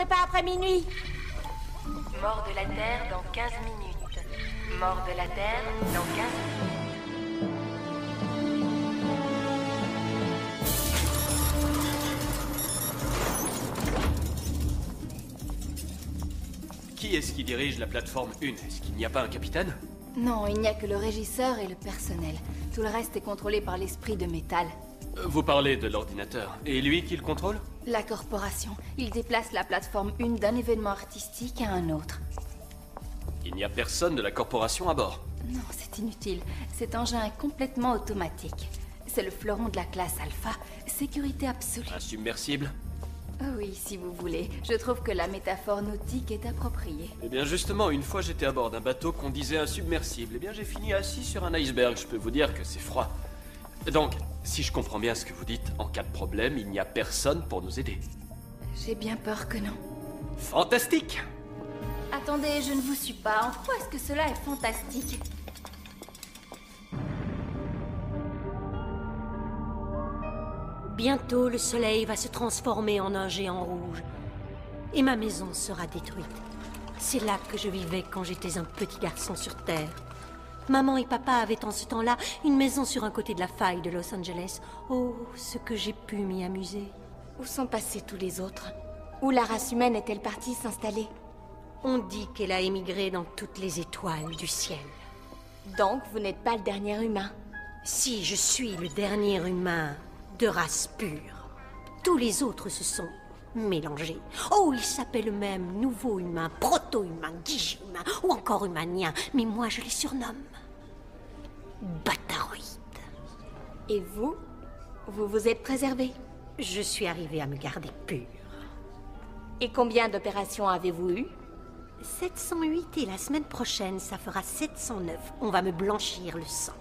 pas après minuit. Mort de la Terre dans 15 minutes. Mort de la Terre dans 15 minutes. Qui est-ce qui dirige la plateforme 1? Est-ce qu'il n'y a pas un capitaine? Non, il n'y a que le régisseur et le personnel. Tout le reste est contrôlé par l'esprit de métal. Vous parlez de l'ordinateur. Et lui qui le contrôle? La corporation. Il déplace la plateforme 1 d'un événement artistique à un autre. Il n'y a personne de la corporation à bord. Non, c'est inutile. Cet engin est complètement automatique. C'est le fleuron de la classe Alpha. Sécurité absolue. Un submersible? Oh oui, si vous voulez. Je trouve que la métaphore nautique est appropriée. Eh bien justement, une fois j'étais à bord d'un bateau qu'on disait insubmersible. Eh bien j'ai fini assis sur un iceberg, je peux vous dire que c'est froid. Donc, si je comprends bien ce que vous dites, en cas de problème, il n'y a personne pour nous aider. J'ai bien peur que non. Fantastique! Attendez, je ne vous suis pas. En quoi est-ce que cela est fantastique? Bientôt, le soleil va se transformer en un géant rouge. Et ma maison sera détruite. C'est là que je vivais quand j'étais un petit garçon sur Terre. Maman et papa avaient en ce temps-là une maison sur un côté de la faille de Los Angeles. Oh, ce que j'ai pu m'y amuser. Où sont passés tous les autres? Où la race humaine est-elle partie s'installer? On dit qu'elle a émigré dans toutes les étoiles du ciel. Donc, vous n'êtes pas le dernier humain. Si je suis le dernier humain de race pure, tous les autres se sont mélangés. Oh, ils s'appellent eux-mêmes nouveau humain, proto-humain, guige-humain ou encore humanien. Mais moi, je les surnomme Bataroïdes. Et vous? Vous vous êtes préservé? Je suis arrivée à me garder pure. Et combien d'opérations avez-vous eu? 708 et la semaine prochaine, ça fera 709. On va me blanchir le sang.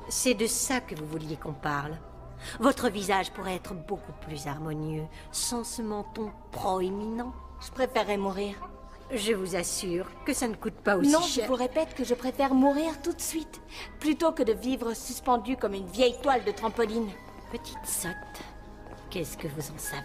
C'est de ça que vous vouliez qu'on parle. Votre visage pourrait être beaucoup plus harmonieux, sans ce menton proéminent. Je préférerais mourir. Je vous assure que ça ne coûte pas aussi Non, cher. je vous répète que je préfère mourir tout de suite, plutôt que de vivre suspendue comme une vieille toile de trampoline. Petite sotte, qu'est-ce que vous en savez?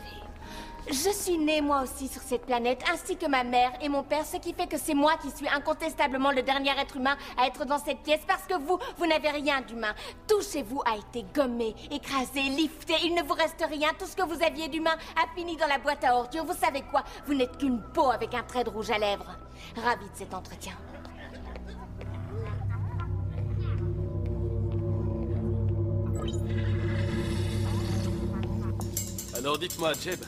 Je suis née moi aussi sur cette planète, ainsi que ma mère et mon père, ce qui fait que c'est moi qui suis incontestablement le dernier être humain à être dans cette pièce, parce que vous n'avez rien d'humain. Tout chez vous a été gommé, écrasé, lifté, il ne vous reste rien. Tout ce que vous aviez d'humain a fini dans la boîte à ordures. Vous savez quoi? Vous n'êtes qu'une peau avec un trait de rouge à lèvres. Ravi de cet entretien. Alors dites-moi, Jeb,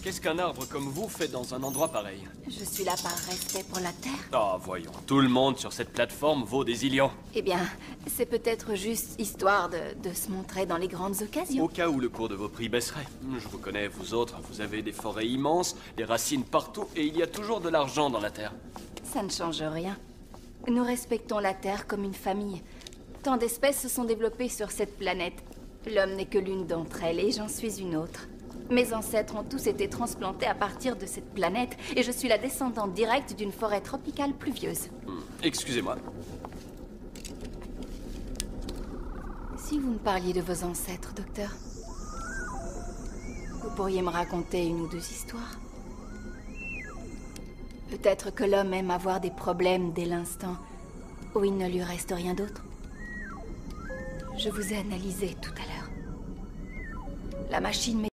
qu'est-ce qu'un arbre comme vous fait dans un endroit pareil? Je suis là par respect pour la Terre. Ah, voyons, tout le monde sur cette plateforme vaut des zillions. Eh bien, c'est peut-être juste histoire de se montrer dans les grandes occasions. Au cas où le cours de vos prix baisserait. Je vous connais, vous autres, vous avez des forêts immenses, des racines partout, et il y a toujours de l'argent dans la terre. Ça ne change rien. Nous respectons la Terre comme une famille. Tant d'espèces se sont développées sur cette planète. L'homme n'est que l'une d'entre elles, et j'en suis une autre. Mes ancêtres ont tous été transplantés à partir de cette planète, et je suis la descendante directe d'une forêt tropicale pluvieuse. Excusez-moi. Si vous me parliez de vos ancêtres, docteur, vous pourriez me raconter une ou deux histoires. Peut-être que l'homme aime avoir des problèmes dès l'instant où il ne lui reste rien d'autre. Je vous ai analysé tout à l'heure. La machine